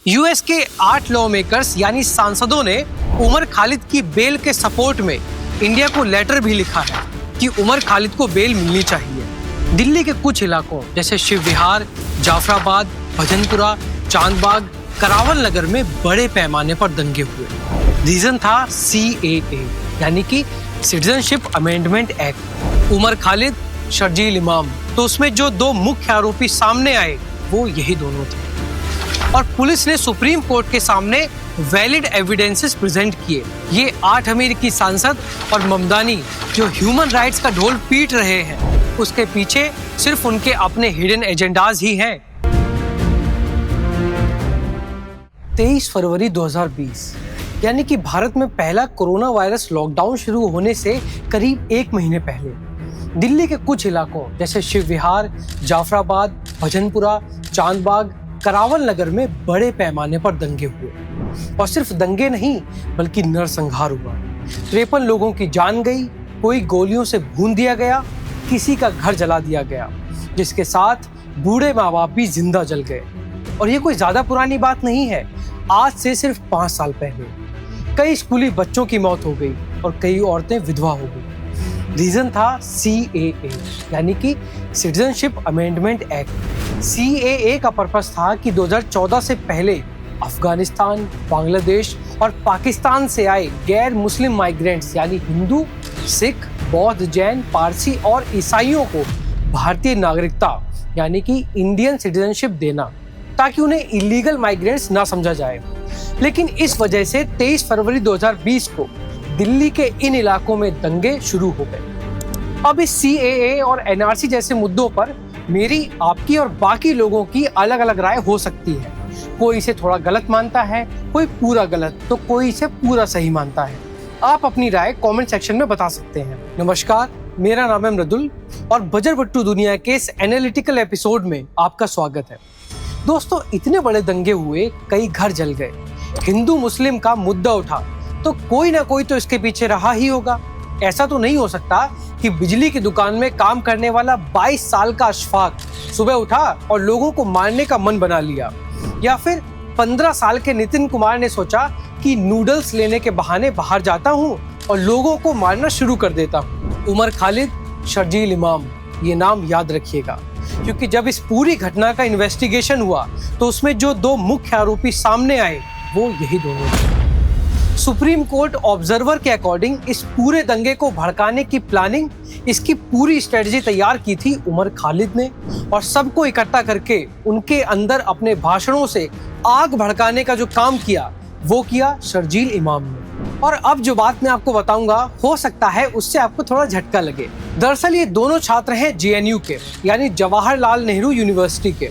US के 8 law makers यानी सांसदों ने उमर खालिद की बेल के सपोर्ट में इंडिया को लेटर भी लिखा है कि उमर खालिद को बेल मिलनी चाहिए। दिल्ली के कुछ इलाकों जैसे शिव विहार, जाफराबाद, भजनपुरा, चांदबाग, करावल नगर में बड़े पैमाने पर दंगे हुए। रीजन था CAA यानी कि citizenship amendment act. Umar Khalid, Sharjeel Imam, तो उसमें जो दो मुख्य आरोपी सामने आए वो यही दोनों थे और पुलिस ने सुप्रीम कोर्ट के सामने वैलिड एविडेंसेस प्रेजेंट किए। ये 8 अमेरिकी सांसद और ममदानी जो ह्यूमन राइट्स का ढोल पीट रहे हैं, उसके पीछे सिर्फ उनके अपने हिडन एजेंडाज ही हैं। 23 फरवरी 2020 यानी कि भारत में पहला कोरोना वायरस लॉकडाउन शुरू होने से करीब 1 महीने पहले दिल्ली के कुछ इलाकों जैसे शिव विहार, जाफराबाद, भजनपुरा, चांदबाग, करावल नगर में बड़े पैमाने पर दंगे हुए और सिर्फ दंगे नहीं बल्कि नरसंहार हुआ। 53 लोगों की जान गई, कोई गोलियों से भून दिया गया, किसी का घर जला दिया गया, जिसके साथ बूढ़े माँ बाप भी जिंदा जल गए। और ये कोई ज्यादा पुरानी बात नहीं है, आज से सिर्फ 5 साल पहले कई स्कूली बच्चों की मौत हो गई और कई औरतें विधवा हो गई। रीजन था CAA यानी कि सिटीजनशिप अमेंडमेंट एक्ट। CAA का पर्पस था कि 2014 से पहले अफगानिस्तान, बांग्लादेश और पाकिस्तान से आए गैर मुस्लिम माइग्रेंट्स यानी हिंदू, सिख, बौद्ध, जैन, पारसी और ईसाइयों को भारतीय नागरिकता यानी कि इंडियन सिटीजनशिप देना, ताकि उन्हें इलीगल माइग्रेंट्स ना समझा जाए। लेकिन इस वजह से 23 फरवरी 2020 को दिल्ली के इन इलाकों में दंगे शुरू हो गए। अब इस CAA और NRC जैसे मुद्दों पर मेरी, आपकी और बाकी लोगों की अलग अलग राय हो सकती है। कोई इसे थोड़ा गलत मानता है, कोई पूरा गलत, तो कोई इसे पूरा सही मानता है। आप अपनी राय कमेंट सेक्शन में बता सकते हैं। नमस्कार, मेरा नाम है मृदुल और बजर बट्टू दुनिया के इस एनालिटिकल एपिसोड में आपका स्वागत है। दोस्तों, इतने बड़े दंगे हुए, कई घर जल गए, हिंदू मुस्लिम का मुद्दा उठा, तो कोई ना कोई तो इसके पीछे रहा ही होगा। ऐसा तो नहीं हो सकता कि बिजली की दुकान में काम करने वाला 22 साल का अशफाक सुबह उठा और लोगों को मारने का मन बना लिया, या फिर 15 साल के नितिन कुमार ने सोचा कि नूडल्स लेने के बहाने बाहर जाता हूँ और लोगों को मारना शुरू कर देता हूँ। उमर खालिद, शर्जील इमाम, ये नाम याद रखिएगा, क्योंकि जब इस पूरी घटना का इन्वेस्टिगेशन हुआ तो उसमें जो दो मुख्य आरोपी सामने आए वो यही दोनों थे। सुप्रीम कोर्ट ऑब्जर्वर के अकॉर्डिंग इस पूरे दंगे को भड़काने की प्लानिंग, इसकी पूरी स्ट्रेटजी तैयार की थी उमर खालिद ने और सबको इकट्ठा करके उनके अंदर अपने भाषणों से आग भड़काने का जो काम किया वो किया शर्जील इमाम ने। और अब जो बात मैं आपको बताऊंगा, हो सकता है उससे आपको थोड़ा झटका लगे। दरअसल ये दोनों छात्र हैं JNU के यानी जवाहरलाल नेहरू यूनिवर्सिटी के,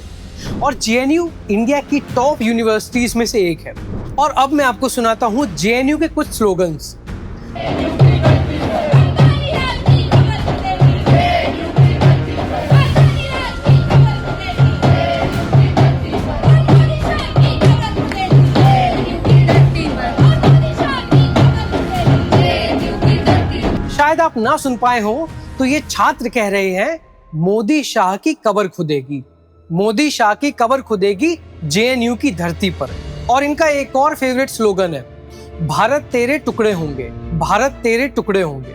और JNU इंडिया की टॉप यूनिवर्सिटीज में से एक है। और अब मैं आपको सुनाता हूँ JNU के कुछ स्लोगन्स। शायद आप ना सुन पाए हो, तो ये छात्र कह रहे हैं मोदी शाह की कब्र खुदेगी, मोदी शाह की कब्र खुदेगी JNU की धरती पर। और इनका एक और फेवरेट स्लोगन है, भारत तेरे टुकड़े होंगे, भारत तेरे टुकड़े होंगे।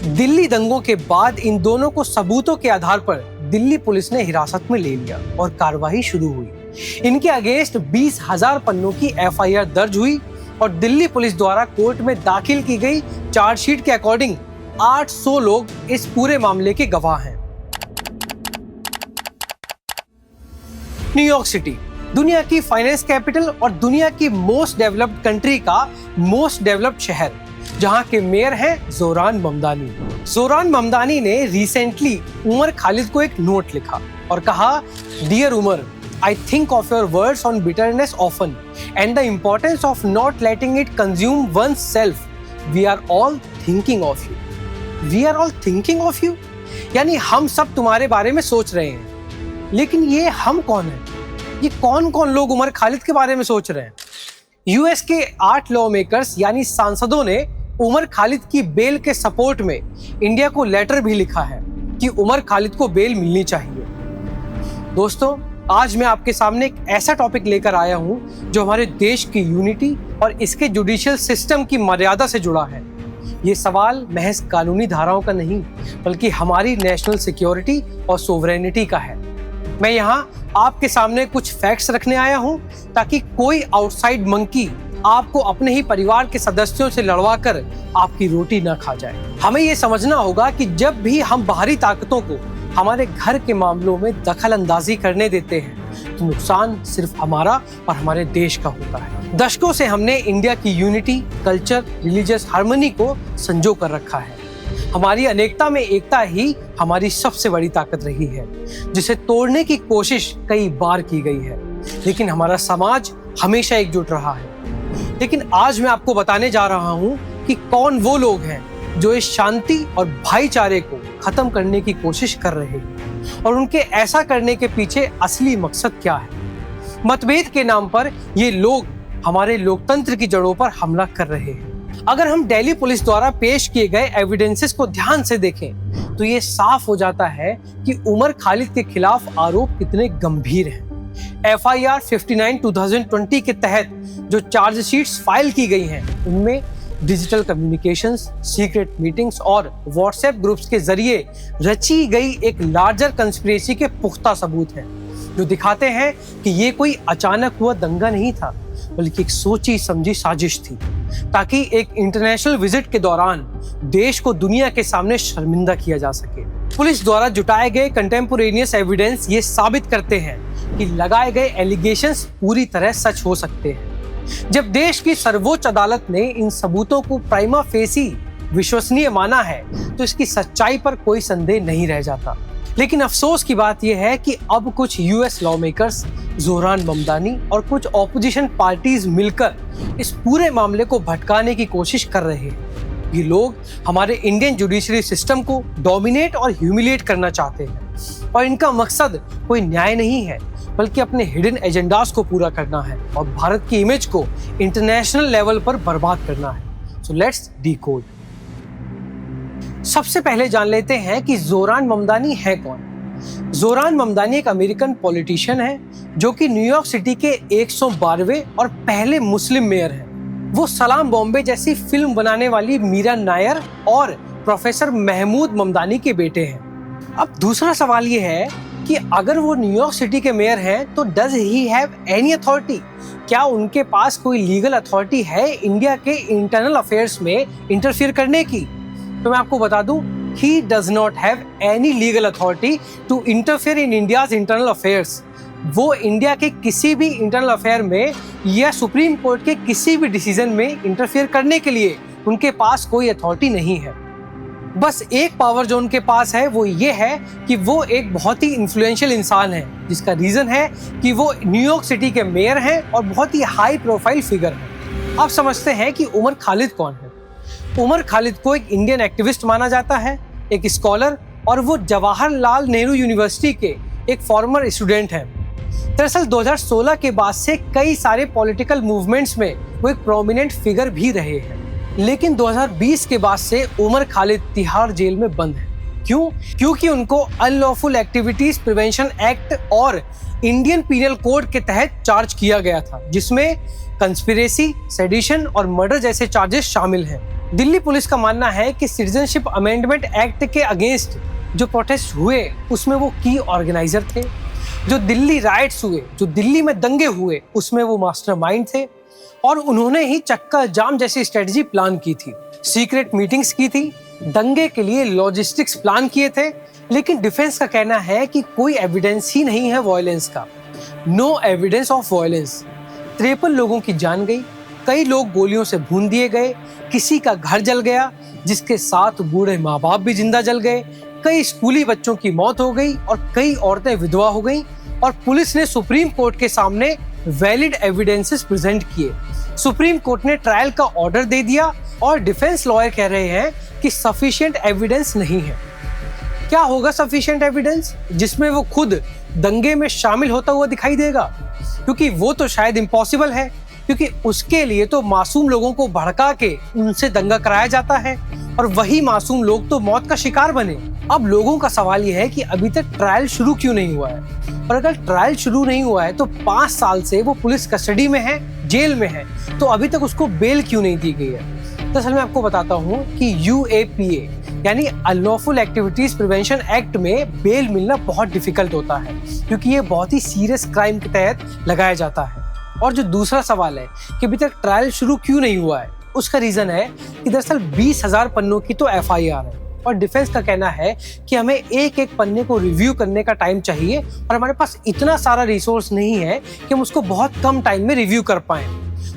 दिल्ली दंगों के बाद इन दोनों को सबूतों के आधार पर दिल्ली पुलिस ने हिरासत में ले लिया और कार्रवाई शुरू हुई। इनके अगेंस्ट 20,000 पन्नों की FIR दर्ज हुई और दिल्ली पुलिस द्वारा कोर्ट में दाखिल की गई चार्जशीट के अकॉर्डिंग 800 लोग इस पूरे मामले के गवाह हैं। न्यूयॉर्क सिटी, दुनिया की फाइनेंस कैपिटल और दुनिया की मोस्ट डेवलप्ड कंट्री का मोस्ट डेवलप्ड शहर, जहां के मेयर हैं जोरान ममदानी। जोरान ममदानी ने रिसेंटली उमर खालिद को एक नोट लिखा और कहा, dear Umar, I think of your words on bitterness often and the importance of not letting it consume one's self. We are all thinking of you. We are all thinking of you? यानी हम सब तुम्हारे बारे में सोच रहे हैं। लेकिन ये हम कौन है? ये कौन कौन लोग उमर खालिद के बारे में सोच रहे हैं? यूएस के 8 लॉ मेकर्स यानी सांसदों ने उमर खालिद की बेल के सपोर्ट में इंडिया को लेटर भी लिखा है कि उमर खालिद को बेल मिलनी चाहिए। दोस्तों, आज मैं आपके सामने एक ऐसा टॉपिक लेकर आया हूं जो हमारे देश की यूनिटी और इसके जुडिशियल सिस्टम की मर्यादा से जुड़ा है। ये सवाल महज कानूनी धाराओं का नहीं, बल्कि हमारी नेशनल सिक्योरिटी और सोवरेनिटी का है। मैं यहाँ आपके सामने कुछ फैक्ट्स रखने आया हूँ ताकि कोई आउटसाइड मंकी आपको अपने ही परिवार के सदस्यों से लड़वाकर आपकी रोटी न खा जाए। हमें ये समझना होगा कि जब भी हम बाहरी ताकतों को हमारे घर के मामलों में दखल अंदाजी करने देते हैं तो नुकसान सिर्फ हमारा और हमारे देश का होता है। दशकों से हमने इंडिया की यूनिटी, कल्चर, रिलीजियस हार्मनी को संजो कर रखा है। हमारी अनेकता में एकता ही हमारी सबसे बड़ी ताकत रही है, जिसे तोड़ने की कोशिश कई बार की गई है, लेकिन हमारा समाज हमेशा एकजुट रहा है। लेकिन आज मैं आपको बताने जा रहा हूं कि कौन वो लोग हैं जो इस शांति और भाईचारे को खत्म करने की कोशिश कर रहे हैं और उनके ऐसा करने के पीछे असली मकसद क्या है। मतभेद के नाम पर ये लोग हमारे लोकतंत्र की जड़ों पर हमला कर रहे हैं। अगर हम दिल्ली पुलिस द्वारा पेश किए गए एविडेंसेस को ध्यान से देखें तो ये साफ हो जाता है कि उमर खालिद के खिलाफ आरोप कितने गंभीर हैं। FIR 59/2020 के तहत जो चार्जशीट्स फाइल की गई हैं, उनमें डिजिटल कम्युनिकेशंस, सीक्रेट मीटिंग्स और व्हाट्सएप ग्रुप्स के जरिए रची गई एक लार्जर कंस्पिरेसी के पुख्ता सबूत हैं, जो दिखाते हैं कि ये कोई अचानक हुआ दंगा नहीं था, बल्कि एक सोची समझी साजिश थी, ताकि एक इंटरनेशनल विजिट के दौरान देश को दुनिया के सामने शर्मिंदा किया जा सके। पुलिस द्वारा जुटाए गए कंटेम्पोरेनियस एविडेंस ये साबित करते हैं कि लगाए गए एलिगेशंस पूरी तरह सच हो सकते हैं। जब देश की सर्वोच्च अदालत ने इन सबूतों को प्राइमा फेसी विश्वसनीय माना है तो इसकी सच्चाई पर कोई संदेह नहीं रह जाता। लेकिन अफसोस की बात यह है कि अब कुछ US law makers, Zohran Mamdani और कुछ ऑपोजिशन पार्टीज मिलकर इस पूरे मामले को भटकाने की कोशिश कर रहे हैं। ये लोग हमारे इंडियन जुडिशरी सिस्टम को डोमिनेट और ह्यूमिलिएट करना चाहते हैं और इनका मकसद कोई न्याय नहीं है, बल्कि अपने हिडन एजेंडास को पूरा करना है और भारत की इमेज को इंटरनेशनल लेवल पर बर्बाद करना है। So let's decode. सबसे पहले जान लेते हैं कि जोहरान ममदानी है कौन। जोहरान ममदानी एक अमेरिकन पॉलिटिशियन है जो कि न्यूयॉर्क सिटी के 112वें और पहले मुस्लिम मेयर हैं। वो सलाम बॉम्बे जैसी फिल्म बनाने वाली मीरा नायर और प्रोफेसर महमूद ममदानी के बेटे हैं। अब दूसरा सवाल ये है कि अगर वो न्यूयॉर्क सिटी के मेयर हैं तो does he have any authority? क्या उनके पास कोई लीगल अथॉरिटी है इंडिया के इंटरनल अफेयर्स में इंटरफियर करने की? तो मैं आपको बता दूं, he does not have any legal authority to interfere in India's internal affairs. वो इंडिया के किसी भी इंटरनल अफेयर में या सुप्रीम कोर्ट के किसी भी डिसीजन में इंटरफियर करने के लिए उनके पास कोई अथॉरिटी नहीं है। बस एक पावर जो उनके पास है वो ये है कि वो एक बहुत ही इन्फ्लुएंशियल इंसान है, जिसका रीजन है कि वो न्यूयॉर्क सिटी के मेयर हैं और बहुत ही हाई प्रोफाइल फिगर हैं। अब समझते हैं कि उमर खालिद कौन है। उमर खालिद को एक इंडियन एक्टिविस्ट माना जाता है, एक स्कॉलर, और वो जवाहरलाल नेहरू यूनिवर्सिटी के एक फॉर्मर स्टूडेंट हैं। दरअसल 2016 के बाद से कई सारे पॉलिटिकल मूवमेंट्स में वो एक प्रोमिनेंट फिगर भी रहे हैं, लेकिन 2020 के बाद से उमर खालिद तिहाड़ जेल में बंद है। क्यों? क्योंकि उनको अनलॉफुल एक्टिविटीज प्रिवेंशन एक्ट और इंडियन पीनल कोड के तहत चार्ज किया गया था, जिसमें कंस्पिरेसी, सेडिशन और मर्डर जैसे चार्जेस शामिल हैं। दिल्ली पुलिस का मानना है कि सिटीजनशिप अमेंडमेंट एक्ट के अगेंस्ट जो प्रोटेस्ट हुए उसमें वो की ऑर्गेनाइजर थे। जो दिल्ली राइट्स हुए, जो दिल्ली में दंगे हुए, उसमें वो मास्टरमाइंड थे और उन्होंने ही चक्का जाम जैसी स्ट्रेटजी प्लान की थी, सीक्रेट मीटिंग्स की थी, दंगे के लिए लॉजिस्टिक्स प्लान किए थे। लेकिन डिफेंस का कहना है कि कोई एविडेंस ही नहीं है वायलेंस का। No evidence of violence. 53 लोगों की जान गई, कई लोग गोलियों से भून दिए गए, किसी का घर जल गया, जिसके साथ बूढ़े माँ बाप भी जिंदा जल गए, कई स्कूली बच्चों की मौत हो गई और कई औरतें विधवा हो गईं और पुलिस ने सुप्रीम कोर्ट के सामने वैलिड एविडेंसेस प्रेजेंट किए। सुप्रीम कोर्ट ने ट्रायल का ऑर्डर दे दिया और डिफेंस लॉयर कह रहे हैं कि सफिशिएंट एविडेंस नहीं है। क्या होगा सफिशिएंट एविडेंस? जिसमें वो खुद दंगे में शामिल होता हुआ दिखाई देगा, क्योंकि वो तो शायद इम्पॉसिबल है, क्योंकि उसके लिए तो मासूम लोगों को भड़का के उनसे दंगा कराया जाता है। और वही मासूम लोग तो मौत का शिकार बने। अब लोगों का सवाल यह है कि अभी तक ट्रायल शुरू क्यों नहीं हुआ है, और अगर ट्रायल शुरू नहीं हुआ है तो 5 साल से वो पुलिस कस्टडी में है, जेल में है, तो अभी तक उसको बेल क्यों नहीं दी गई है। दरअसल मैं आपको बताता हूँ कि UAPA यानी अनलॉफुल एक्टिविटीज प्रिवेंशन एक्ट में बेल मिलना बहुत डिफिकल्ट होता है, क्योंकि ये बहुत ही सीरियस क्राइम के तहत लगाया जाता है। और जो दूसरा सवाल है कि अभी तक ट्रायल शुरू क्यों नहीं हुआ है, उसका रीजन है कि दरअसल 20,000 पन्नों की तो FIR है, और डिफेंस का कहना है कि हमें एक एक पन्ने को रिव्यू करने का टाइम चाहिए, और हमारे पास इतना सारा रिसोर्स नहीं है कि हम उसको बहुत कम टाइम में रिव्यू कर पाएं।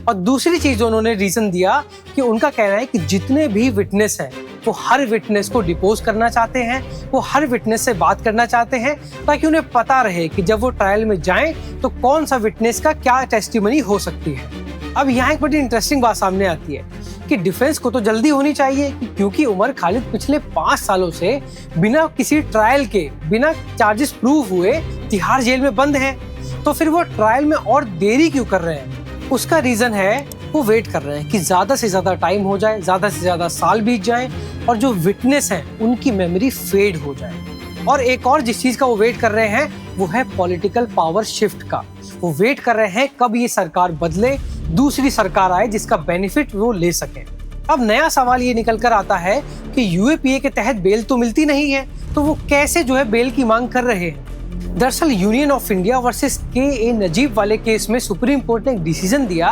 और दूसरी चीज उन्होंने रीजन दिया कि उनका कहना है कि जितने भी विटनेस हैं वो हर विटनेस को डिपोज करना चाहते हैं, वो हर विटनेस से बात करना चाहते हैं, ताकि उन्हें पता रहे कि जब वो ट्रायल में जाएं तो कौन सा विटनेस का क्या टेस्टिमनी हो सकती है। अब यहाँ एक बड़ी इंटरेस्टिंग बात सामने आती है कि डिफेंस को तो जल्दी होनी चाहिए, क्योंकि उमर खालिद पिछले 5 सालों से बिना किसी ट्रायल के, बिना चार्जेस प्रूव हुए तिहाड़ जेल में बंद है, तो फिर वो ट्रायल में और देरी क्यों कर रहे हैं। उसका रीजन है वो वेट कर रहे हैं कि ज्यादा से ज्यादा टाइम हो जाए, ज्यादा से ज्यादा साल बीत जाए, और जो विटनेस हैं उनकी मेमोरी फेड हो जाए। और एक और जिस चीज का वो वेट कर रहे हैं वो है पॉलिटिकल पावर शिफ्ट का। वो वेट कर रहे हैं कब ये सरकार बदले, दूसरी सरकार आए जिसका बेनिफिट वो ले सके। अब नया सवाल ये निकल कर आता है कि UAPA के तहत बेल तो मिलती नहीं है, तो वो कैसे जो है बेल की मांग कर रहे हैं। दरअसल union of India versus KA Najeeb वाले केस में सुप्रीम कोर्ट ने एक डिसीजन दिया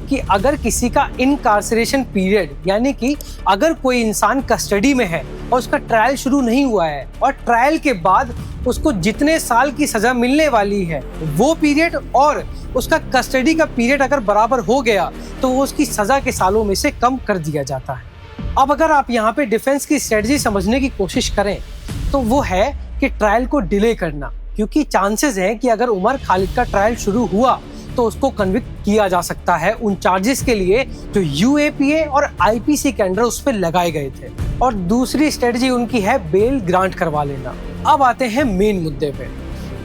कि अगर किसी का इनकार्सरेशन पीरियड, यानी कि अगर कोई इंसान कस्टडी में है और उसका ट्रायल शुरू नहीं हुआ है, और ट्रायल के बाद उसको जितने साल की सजा मिलने वाली है वो पीरियड और उसका कस्टडी का पीरियड अगर बराबर हो गया, तो वो उसकी सजा के सालों में से कम कर दिया जाता है। अब अगर आप यहाँ पे डिफेंस की स्ट्रेटजी समझने की कोशिश करें तो वो है कि ट्रायल को डिले करना, क्योंकि चांसेस है कि अगर उमर खालिद का ट्रायल शुरू हुआ तो उसको कन्विक्ट किया जा सकता है उन चार्जेस के लिए जो UAPA और IPC के अंडर उस पर लगाए गए थे। और दूसरी स्ट्रेटजी उनकी है बेल ग्रांट करवा लेना। अब आते हैं मेन मुद्दे पे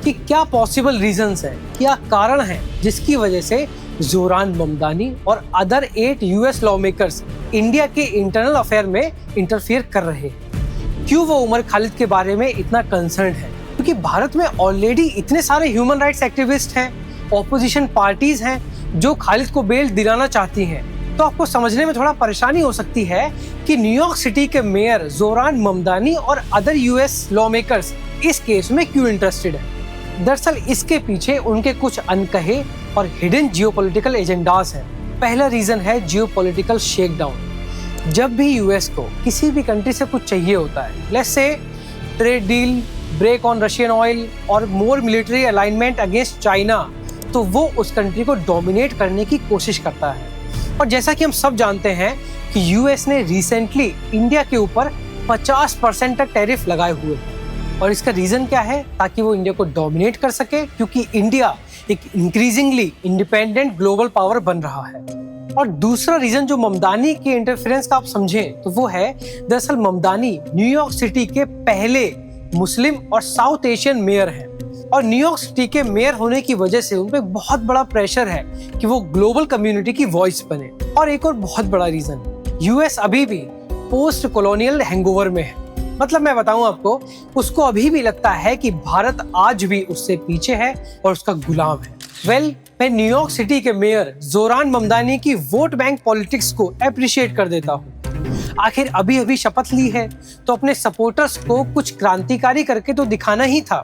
कि क्या पॉसिबल रीजंस हैं, क्या कारण हैं जिसकी वजह से जोरान ममदानी और other 8 US law makers India के इंटरनल अफेयर में इंटरफियर कर रहे हैं। क्यों वो उमर खालिद के बारे में इतना कंसर्न है, क्योंकि भारत में ऑलरेडी इतने सारे ह्यूमन राइट्स एक्टिविस्ट हैं, ऑपोजिशन पार्टीज हैं जो खालिद को बेल दिलाना चाहती हैं। तो आपको समझने में थोड़ा परेशानी हो सकती है कि न्यूयॉर्क सिटी के मेयर जोरान ममदानी और अदर US लॉ मेकर्स इस केस में क्यों इंटरेस्टेड है। दरअसल इसके पीछे उनके कुछ अनकहे और हिडन जियोपॉलिटिकल एजेंडास हैं। पहला रीजन है जियोपॉलिटिकल शेकडाउन। जब भी US को किसी भी कंट्री से कुछ चाहिए होता है, let's say trade deal, break on Russian oil और more military alignment against China, तो वो उस कंट्री को डोमिनेट करने की कोशिश करता है। और जैसा कि हम सब जानते हैं कि US ने रिसेंटली इंडिया के ऊपर 50% तक टैरिफ लगाए हुए हैं, और इसका रीजन क्या है, ताकि वो इंडिया को डोमिनेट कर सके, क्योंकि इंडिया एक इंक्रीजिंगली इंडिपेंडेंट ग्लोबल पावर बन रहा है। और दूसरा रीजन जो ममदानी के इंटरफेरेंस का आप समझें तो वो है, दरअसल ममदानी न्यूयॉर्क सिटी के पहले मुस्लिम और साउथ एशियन मेयर हैं, और न्यूयॉर्क सिटी के मेयर होने की वजह से उन पे बहुत बड़ा प्रेशर है कि वो ग्लोबल कम्युनिटी की वॉइस बने। और एक और बहुत बड़ा रीजन, US अभी भी पोस्ट कॉलोनियल हैंगओवर में है। मतलब मैं बताऊं आपको, उसको अभी भी लगता है कि भारत आज भी उससे पीछे है और उसका गुलाम है। मैं न्यूयॉर्क सिटी के मेयर जोरान ममदानी की वोट बैंक पॉलिटिक्स को अप्रिशिएट कर देता हूँ। आखिर अभी शपथ ली है तो अपने सपोर्टर्स को कुछ क्रांतिकारी करके तो दिखाना ही था।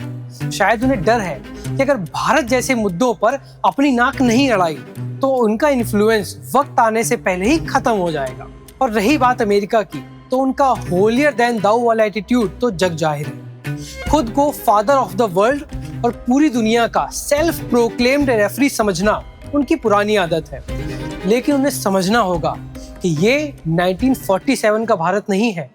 शायद उन्हें डर है कि अगर भारत जैसे मुद्दों पर अपनी नाक नहीं अड़ाई तो उनका इन्फ्लुएंस वक्त आने से पहले ही खत्म हो जाएगा। और रही बात अमेरिका की, तो उनका होलियर देन दाऊ वाला एटीट्यूड तो जग जाहिर है। खुद को फादर ऑफ द वर्ल्ड और पूरी दुनिया का सेल्फ प्रोक्लेम्ड रेफरी समझना उनकी पुरानी आदत है। लेकिन उन्हें समझना होगा कि ये 1947 का भारत नहीं है,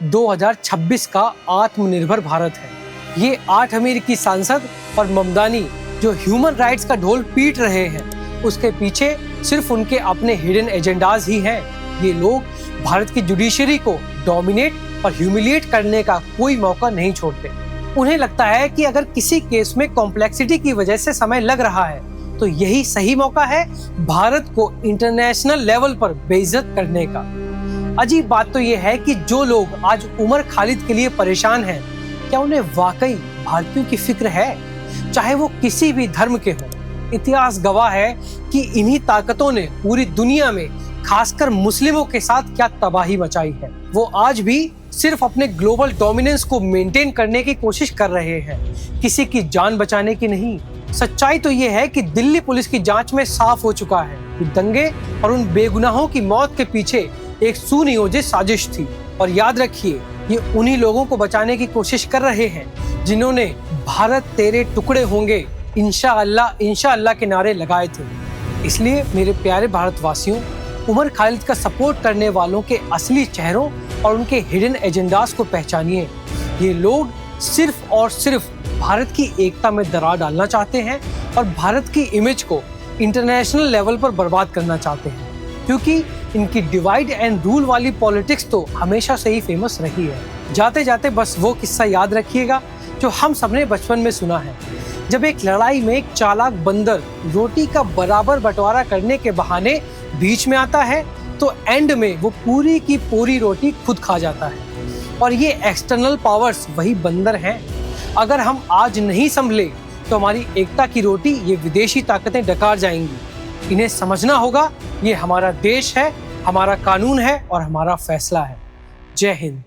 2026 का आत्मनिर्भर भारत है। ये 8 अमेरिकी सांसद और ममदानी जो ह्यूमन राइट्स का ढोल पीट रहे हैं, उसके पीछे सिर्फ उनके अपने हिडन एजेंडाज ही हैं। ये लोग भारत की जुडिशरी को डोमिनेट और ह्यूमिलिएट करने का कोई मौका नहीं छोड़ते। उन्हें लगता है कि अगर किसी केस में कॉम्प्लेक्सिटी की वजह से समय लग रहा है तो यही सही मौका है भारत को इंटरनेशनल लेवल पर बेइज्जत करने का। अजीब बात तो ये है कि जो लोग आज उमर खालिद के लिए परेशान हैं, क्या उन्हें वाकई भारतीयों की फिक्र है, चाहे वो किसी भी धर्म के हों। इतिहास गवाह है कि इन्हीं ताकतों ने पूरी दुनिया में खासकर मुस्लिमों के साथ क्या तबाही मचाई है। वो आज भी सिर्फ अपने ग्लोबल डोमिनेंस को मेंटेन करने की कोशिश कर रहे हैं, किसी की जान बचाने की नहीं। सच्चाई तो ये है कि दिल्ली पुलिस की जांच में साफ हो चुका है कि दंगे और उन बेगुनाहों की मौत के पीछे एक सुनियोजित साजिश थी। और याद रखिए, ये उन्हीं लोगों को बचाने की कोशिश कर रहे हैं जिन्होंने भारत तेरे टुकड़े होंगे इंशाअल्लाह के नारे लगाए थे। इसलिए मेरे प्यारे भारतवासियों, उमर खालिद का सपोर्ट करने वालों के असली चेहरों और उनके हिडन एजेंडास को पहचानिए। ये लोग सिर्फ और सिर्फ भारत की एकता में दरार डालना चाहते हैं और भारत की इमेज को इंटरनेशनल लेवल पर बर्बाद करना चाहते हैं, क्योंकि इनकी डिवाइड एंड रूल वाली पॉलिटिक्स तो हमेशा से ही फेमस रही है। जाते जाते बस वो किस्सा याद रखिएगा जो हम सबने बचपन में सुना है, जब एक लड़ाई में एक चालाक बंदर रोटी का बराबर बंटवारा करने के बहाने बीच में आता है तो एंड में वो पूरी की पूरी रोटी खुद खा जाता है। और ये एक्सटर्नल पावर्स वही बंदर हैं। अगर हम आज नहीं संभले तो हमारी एकता की रोटी ये विदेशी ताकतें डकार जाएंगी। इन्हें समझना होगा, ये हमारा देश है, हमारा कानून है और हमारा फैसला है। जय हिंद।